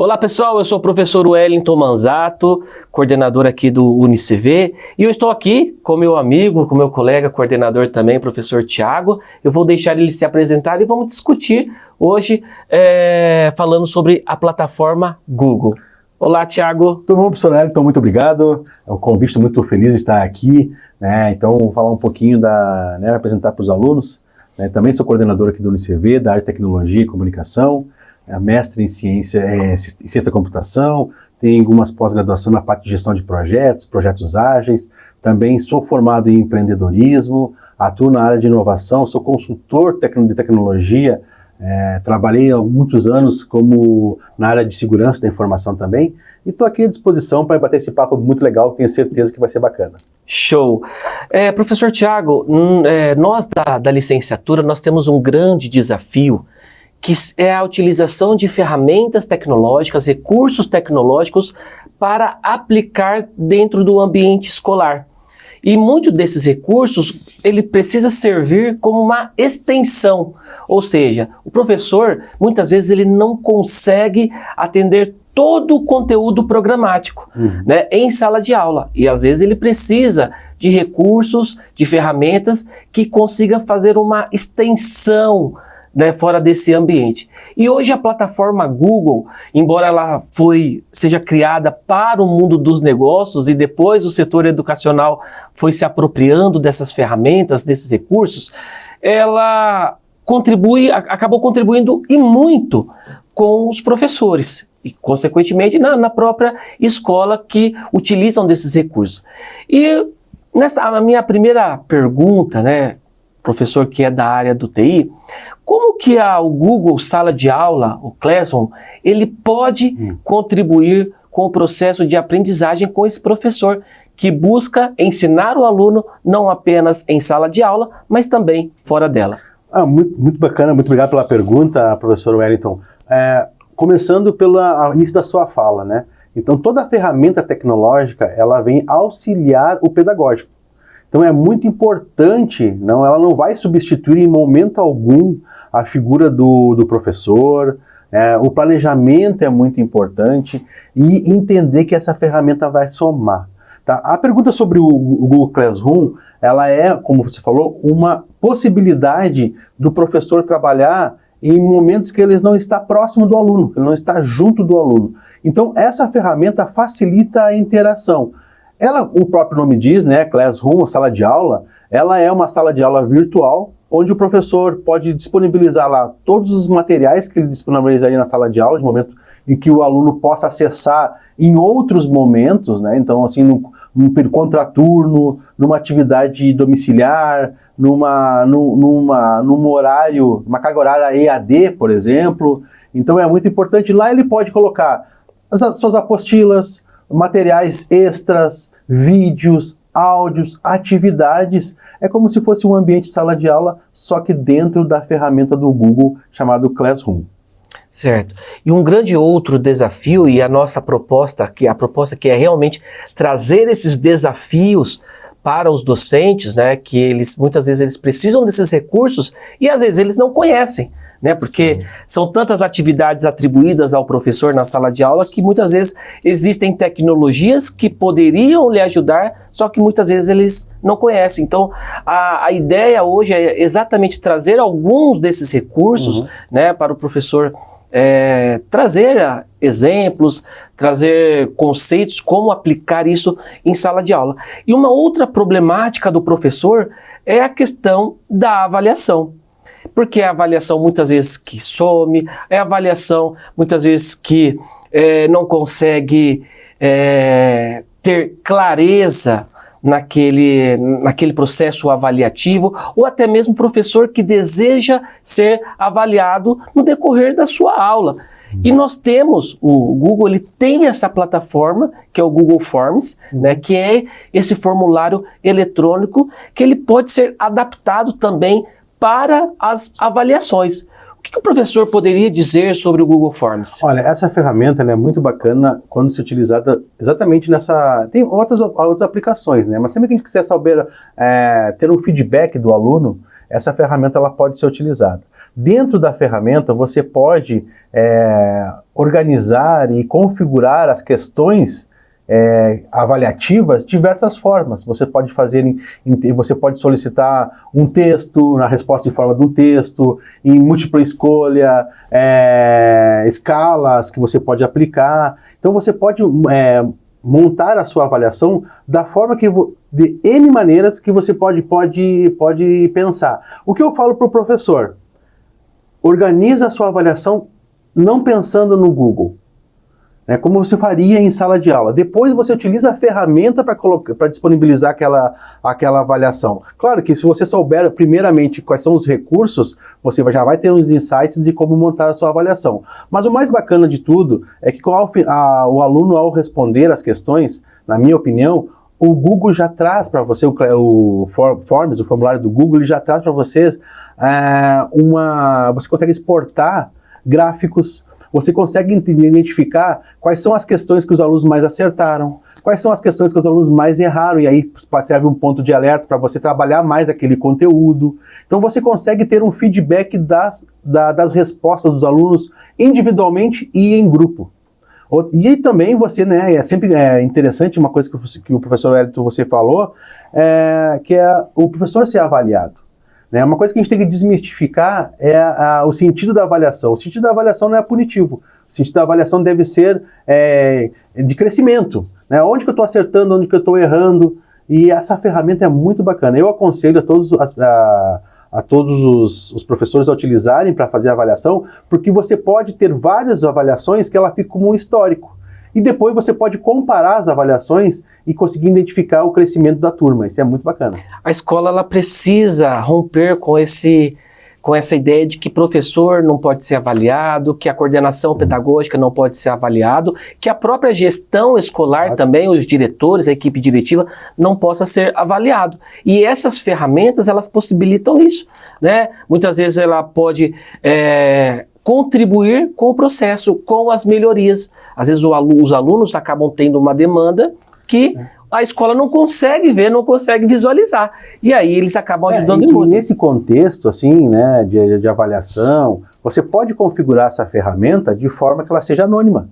Olá pessoal, eu sou o professor Wellington Manzato, coordenador aqui do UniCV, e eu estou aqui com meu amigo, com meu colega, coordenador também, professor Thiago. Eu vou deixar ele se apresentar e vamos discutir hoje falando sobre a plataforma Google. Olá, Thiago. Tudo bom, professor Wellington? Muito obrigado. É um convite, muito feliz de estar aqui, né? Então, vou falar um pouquinho apresentar para os alunos. Também sou coordenador aqui do UniCV, da área de Tecnologia e Comunicação, mestre em ciência da computação, tenho algumas pós-graduação na parte de gestão de projetos ágeis, também sou formado em empreendedorismo, atuo na área de inovação, sou consultor de tecnologia, trabalhei há muitos anos na área de segurança da informação também, e estou aqui à disposição para bater esse papo muito legal, tenho certeza que vai ser bacana. Show! Professor Thiago, nós da licenciatura, nós temos um grande desafio, que é a utilização de ferramentas tecnológicas, recursos tecnológicos para aplicar dentro do ambiente escolar. E muitos desses recursos, ele precisa servir como uma extensão, ou seja, o professor, muitas vezes, ele não consegue atender todo o conteúdo programático, né, em sala de aula. E às vezes ele precisa de recursos, de ferramentas que consiga fazer uma extensão, né, fora desse ambiente. E hoje a plataforma Google, embora ela seja criada para o mundo dos negócios e depois o setor educacional foi se apropriando dessas ferramentas, desses recursos, ela acabou contribuindo e muito com os professores e, consequentemente, na própria escola que utilizam desses recursos. E a minha primeira pergunta, né, professor que é da área do TI, como que o Google Sala de Aula, o Classroom, ele pode contribuir com o processo de aprendizagem com esse professor que busca ensinar o aluno não apenas em sala de aula, mas também fora dela? Muito bacana, muito obrigado pela pergunta, professor Wellington. Começando pelo início da sua fala, né? Então, toda ferramenta tecnológica, ela vem auxiliar o pedagógico. Então é muito importante, ela não vai substituir em momento algum a figura do professor, o planejamento é muito importante e entender que essa ferramenta vai somar. Tá? A pergunta sobre o Google Classroom, ela é, como você falou, uma possibilidade do professor trabalhar em momentos que ele não está próximo do aluno, que ele não está junto do aluno. Então essa ferramenta facilita a interação. O próprio nome diz, né, Classroom, sala de aula, ela é uma sala de aula virtual, onde o professor pode disponibilizar lá todos os materiais que ele disponibilizaria na sala de aula, de momento em que o aluno possa acessar em outros momentos, né, então assim, num contraturno, numa atividade domiciliar, num horário, uma carga horária EAD, por exemplo. Então é muito importante, lá ele pode colocar as suas apostilas, materiais extras, vídeos, áudios, atividades. É como se fosse um ambiente de sala de aula, só que dentro da ferramenta do Google chamado Classroom. Certo. E um grande outro desafio, e a nossa proposta, que é realmente trazer esses desafios para os docentes, né, que muitas vezes eles precisam desses recursos e às vezes eles não conhecem, né, porque são tantas atividades atribuídas ao professor na sala de aula que muitas vezes existem tecnologias que poderiam lhe ajudar, só que muitas vezes eles não conhecem. Então, a ideia hoje é exatamente trazer alguns desses recursos, né, para o professor trazer exemplos, trazer conceitos, como aplicar isso em sala de aula. E uma outra problemática do professor é a questão da avaliação. Porque é a avaliação muitas vezes que some, é a avaliação muitas vezes que não consegue ter clareza naquele processo avaliativo, ou até mesmo professor que deseja ser avaliado no decorrer da sua aula. E nós temos, o Google ele tem essa plataforma, que é o Google Forms, né, que é esse formulário eletrônico, que ele pode ser adaptado também para as avaliações. O que o professor poderia dizer sobre o Google Forms? Olha, essa ferramenta é muito bacana quando se utilizada exatamente nessa... Tem outras aplicações, né? Mas sempre que a gente quiser saber, ter um feedback do aluno, essa ferramenta ela pode ser utilizada. Dentro da ferramenta, você pode organizar e configurar as questões avaliativas de diversas formas. Você pode você pode solicitar um texto, na resposta em forma de um texto, em múltipla escolha, escalas que você pode aplicar. Então você pode montar a sua avaliação da forma de N maneiras que você pode pensar. O que eu falo para o professor? Organiza a sua avaliação não pensando no Google, como você faria em sala de aula. Depois você utiliza a ferramenta para disponibilizar aquela avaliação. Claro que se você souber primeiramente quais são os recursos, você já vai ter uns insights de como montar a sua avaliação. Mas o mais bacana de tudo é que o aluno, ao responder as questões, na minha opinião, o Google já traz para você, o formulário do Google, ele já traz para vocês você consegue exportar gráficos, você consegue identificar quais são as questões que os alunos mais acertaram, quais são as questões que os alunos mais erraram, e aí serve um ponto de alerta para você trabalhar mais aquele conteúdo. Então você consegue ter um feedback das respostas dos alunos individualmente e em grupo. E também você, é sempre interessante uma coisa que o professor Wellington você falou, que é o professor ser avaliado. Uma coisa que a gente tem que desmistificar é o sentido da avaliação. O sentido da avaliação não é punitivo. O sentido da avaliação deve ser de crescimento. Onde que eu estou acertando, onde que eu estou errando. E essa ferramenta é muito bacana. Eu aconselho a todos os professores a utilizarem para fazer a avaliação, porque você pode ter várias avaliações que ela fica como um histórico. E depois você pode comparar as avaliações e conseguir identificar o crescimento da turma. Isso é muito bacana. A escola ela precisa romper com essa ideia de que professor não pode ser avaliado, que a coordenação pedagógica não pode ser avaliado, que a própria gestão escolar também, os diretores, a equipe diretiva, não possa ser avaliado. E essas ferramentas, elas possibilitam isso, Muitas vezes ela pode contribuir com o processo, com as melhorias. Às vezes os alunos acabam tendo uma demanda que a escola não consegue ver, não consegue visualizar. E aí eles acabam ajudando muito. E nesse contexto, assim, de avaliação, você pode configurar essa ferramenta de forma que ela seja anônima.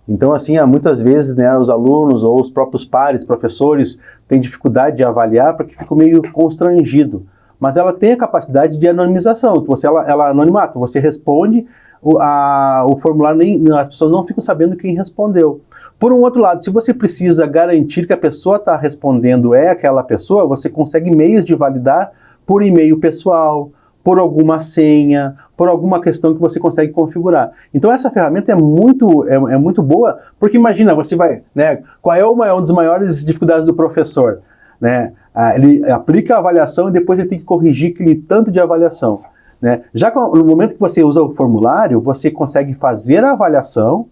Então, assim, muitas vezes, os alunos ou os próprios pares, professores, têm dificuldade de avaliar porque ficam meio constrangido. Mas ela tem a capacidade de anonimização. Então, ela é anonimato, você responde o formulário, as pessoas não ficam sabendo quem respondeu. Por um outro lado, se você precisa garantir que a pessoa está respondendo aquela pessoa, você consegue meios de validar por e-mail pessoal, por alguma senha, por alguma questão que você consegue configurar. Então essa ferramenta é muito boa, porque imagina, você vai, qual é uma das maiores dificuldades do professor? Ele aplica a avaliação e depois ele tem que corrigir aquele tanto de avaliação. Já no momento que você usa o formulário, você consegue fazer a avaliação,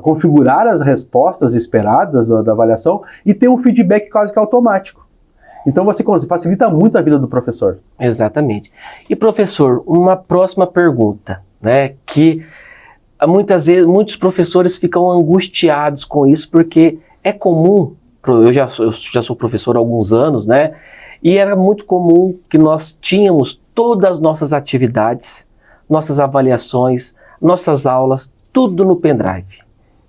configurar as respostas esperadas da avaliação e ter um feedback quase que automático. Então você facilita muito a vida do professor. Exatamente. E professor, uma próxima pergunta, que muitas vezes muitos professores ficam angustiados com isso, porque é comum, eu já sou professor há alguns anos, e era muito comum que nós tínhamos todas as nossas atividades, nossas avaliações, nossas aulas, tudo no pendrive.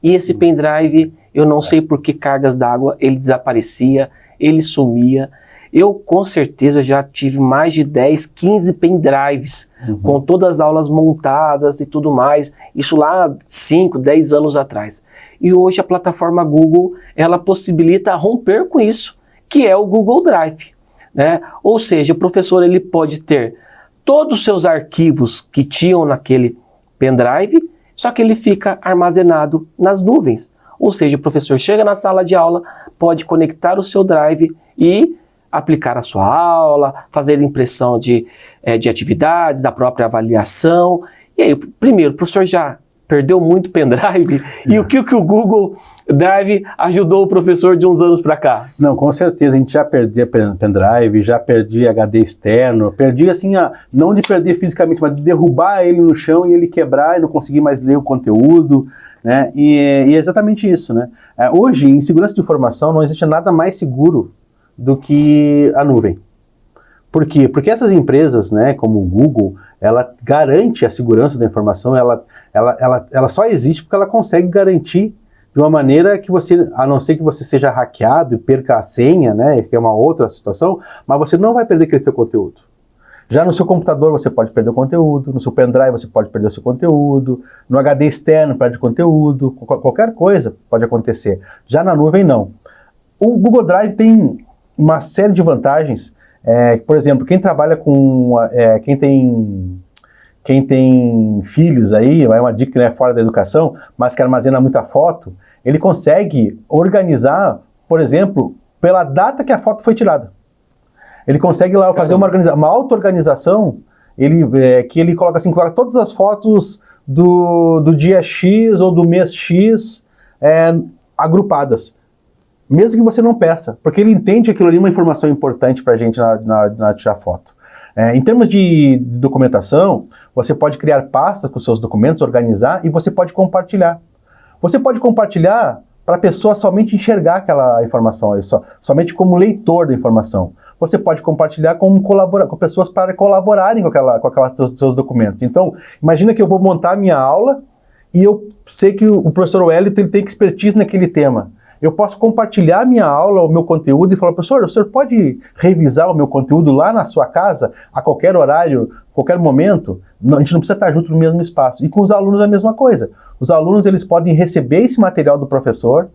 E esse pendrive, eu não sei por que cargas d'água, ele desaparecia, ele sumia. Eu, com certeza, já tive mais de 10, 15 pendrives, com todas as aulas montadas e tudo mais. Isso lá 5, 10 anos atrás. E hoje a plataforma Google, ela possibilita romper com isso, que é o Google Drive. Ou seja, o professor ele pode ter todos os seus arquivos que tinham naquele pendrive, só que ele fica armazenado nas nuvens. Ou seja, o professor chega na sala de aula, pode conectar o seu drive e aplicar a sua aula, fazer impressão de atividades, da própria avaliação. E aí, primeiro, o professor já perdeu muito pendrive, e o que o Google Drive ajudou o professor de uns anos para cá? Não, com certeza, a gente já perdia pendrive, já perdia HD externo, perdia assim, não de perder fisicamente, mas de derrubar ele no chão e ele quebrar e não conseguir mais ler o conteúdo, e é exatamente isso, Hoje, em segurança de informação, não existe nada mais seguro do que a nuvem. Por quê? Porque essas empresas, né, como o Google, ela garante a segurança da informação, ela só existe porque ela consegue garantir de uma maneira que você, a não ser que você seja hackeado e perca a senha, né, que é uma outra situação, mas você não vai perder aquele seu conteúdo. Já no seu computador você pode perder o conteúdo, no seu pendrive você pode perder o seu conteúdo, no HD externo perde conteúdo, qualquer coisa pode acontecer. Já na nuvem não. O Google Drive tem uma série de vantagens, por exemplo, quem trabalha com, quem tem filhos aí, é uma dica que não é fora da educação, mas que armazena muita foto, ele consegue organizar, por exemplo, pela data que a foto foi tirada. Ele consegue lá fazer uma auto-organização, que ele coloca assim, coloca todas as fotos do dia X ou do mês X agrupadas. Mesmo que você não peça, porque ele entende que aquilo ali é uma informação importante para a gente na tirar foto. Em termos de documentação, você pode criar pastas com seus documentos, organizar e você pode compartilhar. Você pode compartilhar para a pessoa somente enxergar aquela informação, somente como leitor da informação. Você pode compartilhar com pessoas para colaborarem com aquelas seus documentos. Então, imagina que eu vou montar a minha aula e eu sei que o professor Wellington ele tem expertise naquele tema. Eu posso compartilhar a minha aula, o meu conteúdo e falar, professor, o senhor pode revisar o meu conteúdo lá na sua casa, a qualquer horário, qualquer momento? Não, a gente não precisa estar junto no mesmo espaço. E com os alunos é a mesma coisa. Os alunos eles podem receber esse material do professor,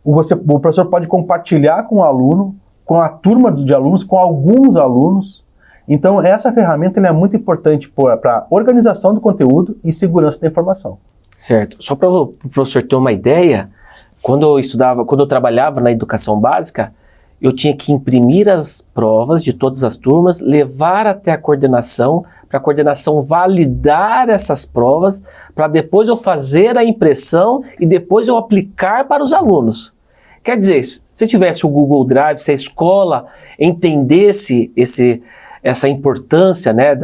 o professor pode compartilhar com o aluno, com a turma de alunos, com alguns alunos. Então, essa ferramenta é muito importante para organização do conteúdo e segurança da informação. Certo. Só para o professor ter uma ideia, quando eu trabalhava na educação básica, eu tinha que imprimir as provas de todas as turmas, levar até a coordenação, para a coordenação validar essas provas, para depois eu fazer a impressão e depois eu aplicar para os alunos. Quer dizer, se tivesse o Google Drive, se a escola entendesse essa importância, né,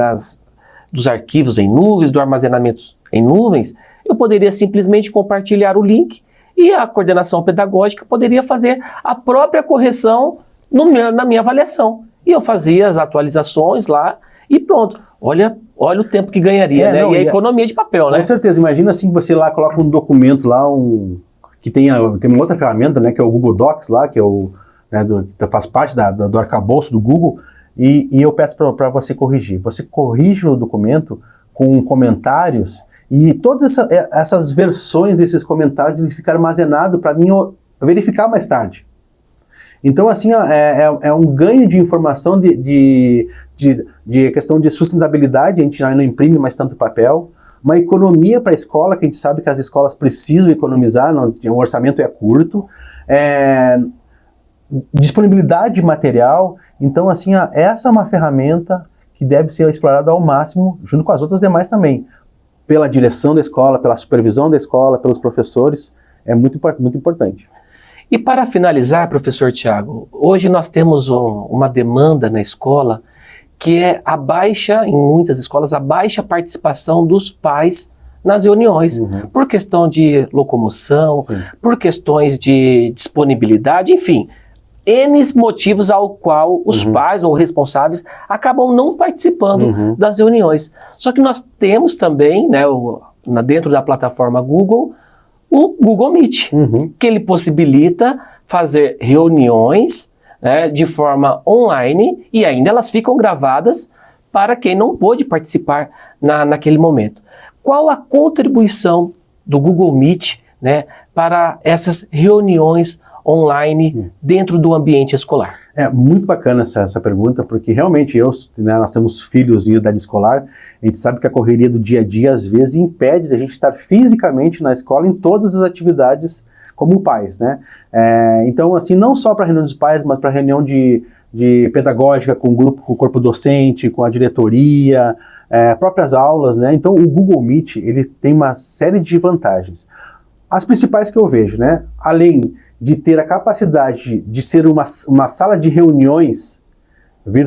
dos arquivos em nuvens, do armazenamento em nuvens, eu poderia simplesmente compartilhar o link e a coordenação pedagógica poderia fazer a própria correção na minha avaliação. E eu fazia as atualizações lá e pronto. Olha o tempo que ganharia, né? E a economia de papel, né? Com certeza. Imagina assim que você lá coloca um documento lá, que tem uma outra ferramenta, né, que é o Google Docs lá, que é que faz parte do arcabouço do Google, e eu peço para você corrigir. Você corrige o documento com comentários e todas essas versões, esses comentários, eles ficam armazenados para mim verificar mais tarde. Então, assim, é um ganho de informação de questão de sustentabilidade, a gente já não imprime mais tanto papel, uma economia para a escola, que a gente sabe que as escolas precisam economizar, o orçamento é curto, disponibilidade de material. Então, assim, essa é uma ferramenta que deve ser explorada ao máximo, junto com as outras demais também, pela direção da escola, pela supervisão da escola, pelos professores, é muito importante. E para finalizar, professor Tiago, hoje nós temos uma demanda na escola que é em muitas escolas, a baixa participação dos pais nas reuniões, por questão de locomoção, sim, por questões de disponibilidade, enfim, N motivos ao qual os pais ou responsáveis acabam não participando das reuniões. Só que nós temos também, né, dentro da plataforma Google, o Google Meet, que ele possibilita fazer reuniões, né, de forma online e ainda elas ficam gravadas para quem não pôde participar naquele momento. Qual a contribuição do Google Meet, né, para essas reuniões online dentro do ambiente escolar? É muito bacana essa pergunta, porque realmente nós temos filhos de idade escolar, a gente sabe que a correria do dia a dia às vezes impede da gente estar fisicamente na escola em todas as atividades como pais, né? Então, assim, não só para reunião dos pais, mas para reunião de pedagógica com o grupo, com o corpo docente, com a diretoria, próprias aulas, né? Então, o Google Meet, ele tem uma série de vantagens. As principais que eu vejo, né? Além de ter a capacidade de ser uma sala de reuniões,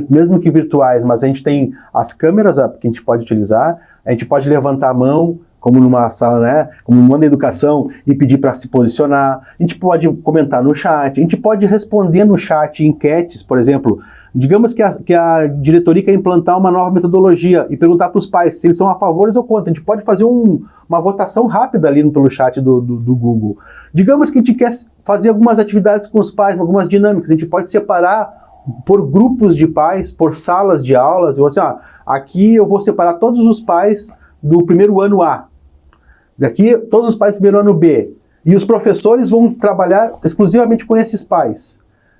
mesmo que virtuais, mas a gente tem as câmeras que a gente pode utilizar, a gente pode levantar a mão, como numa sala, né, como numa educação, e pedir para se posicionar, a gente pode comentar no chat, a gente pode responder no chat enquetes, por exemplo, Digamos que a diretoria quer implantar uma nova metodologia e perguntar para os pais se eles são a favor ou contra. A gente pode fazer uma votação rápida ali pelo chat do Google. Digamos que a gente quer fazer algumas atividades com os pais, algumas dinâmicas. A gente pode separar por grupos de pais, por salas de aulas. Eu vou assim, aqui eu vou separar todos os pais do primeiro ano A. Daqui, todos os pais do primeiro ano B. E os professores vão trabalhar exclusivamente com esses pais.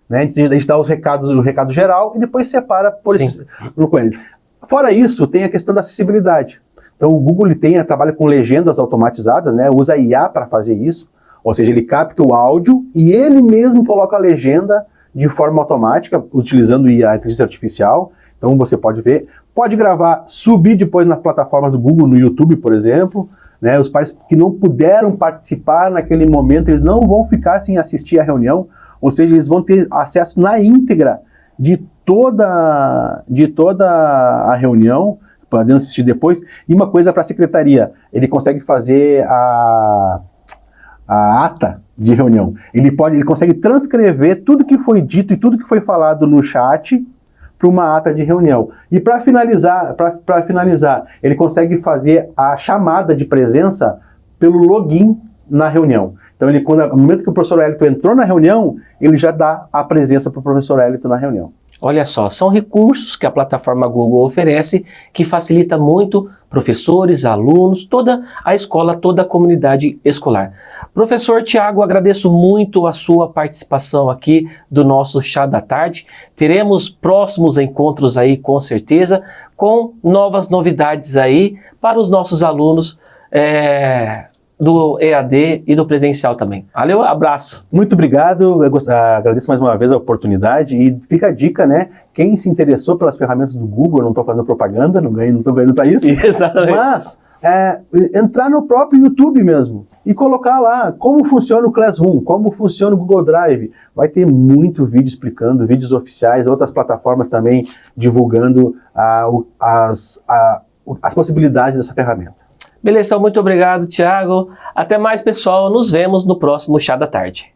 Né? A gente dá o recado geral e depois separa por ele. Fora isso, tem a questão da acessibilidade. Então o Google trabalha com legendas automatizadas, né? Usa IA para fazer isso. Ou seja, ele capta o áudio e ele mesmo coloca a legenda de forma automática, utilizando a inteligência artificial. Então você pode ver, pode gravar, subir depois na plataforma do Google, no YouTube, por exemplo. Né? Os pais que não puderam participar naquele momento, eles não vão ficar sem assistir a reunião. Ou seja, eles vão ter acesso na íntegra de toda a reunião, podendo assistir depois. E uma coisa para a secretaria, ele consegue fazer a ata de reunião. Ele consegue transcrever tudo que foi dito e tudo que foi falado no chat para uma ata de reunião. E para finalizar, ele consegue fazer a chamada de presença pelo login na reunião. Então, no momento que o professor Wellington entrou na reunião, ele já dá a presença para o professor Wellington na reunião. Olha só, são recursos que a plataforma Google oferece que facilita muito professores, alunos, toda a escola, toda a comunidade escolar. Professor Tiago, agradeço muito a sua participação aqui do nosso Chá da Tarde. Teremos próximos encontros aí, com certeza, com novas novidades aí para os nossos alunos do EAD e do presencial também. Valeu, abraço. Muito obrigado, agradeço mais uma vez a oportunidade e fica a dica, né? Quem se interessou pelas ferramentas do Google, eu não estou fazendo propaganda, não estou ganhando para isso, exatamente. Mas entrar no próprio YouTube mesmo e colocar lá como funciona o Classroom, como funciona o Google Drive. Vai ter muito vídeo explicando, vídeos oficiais, outras plataformas também divulgando as possibilidades dessa ferramenta. Beleza, muito obrigado, Tiago. Até mais, pessoal. Nos vemos no próximo Chá da Tarde.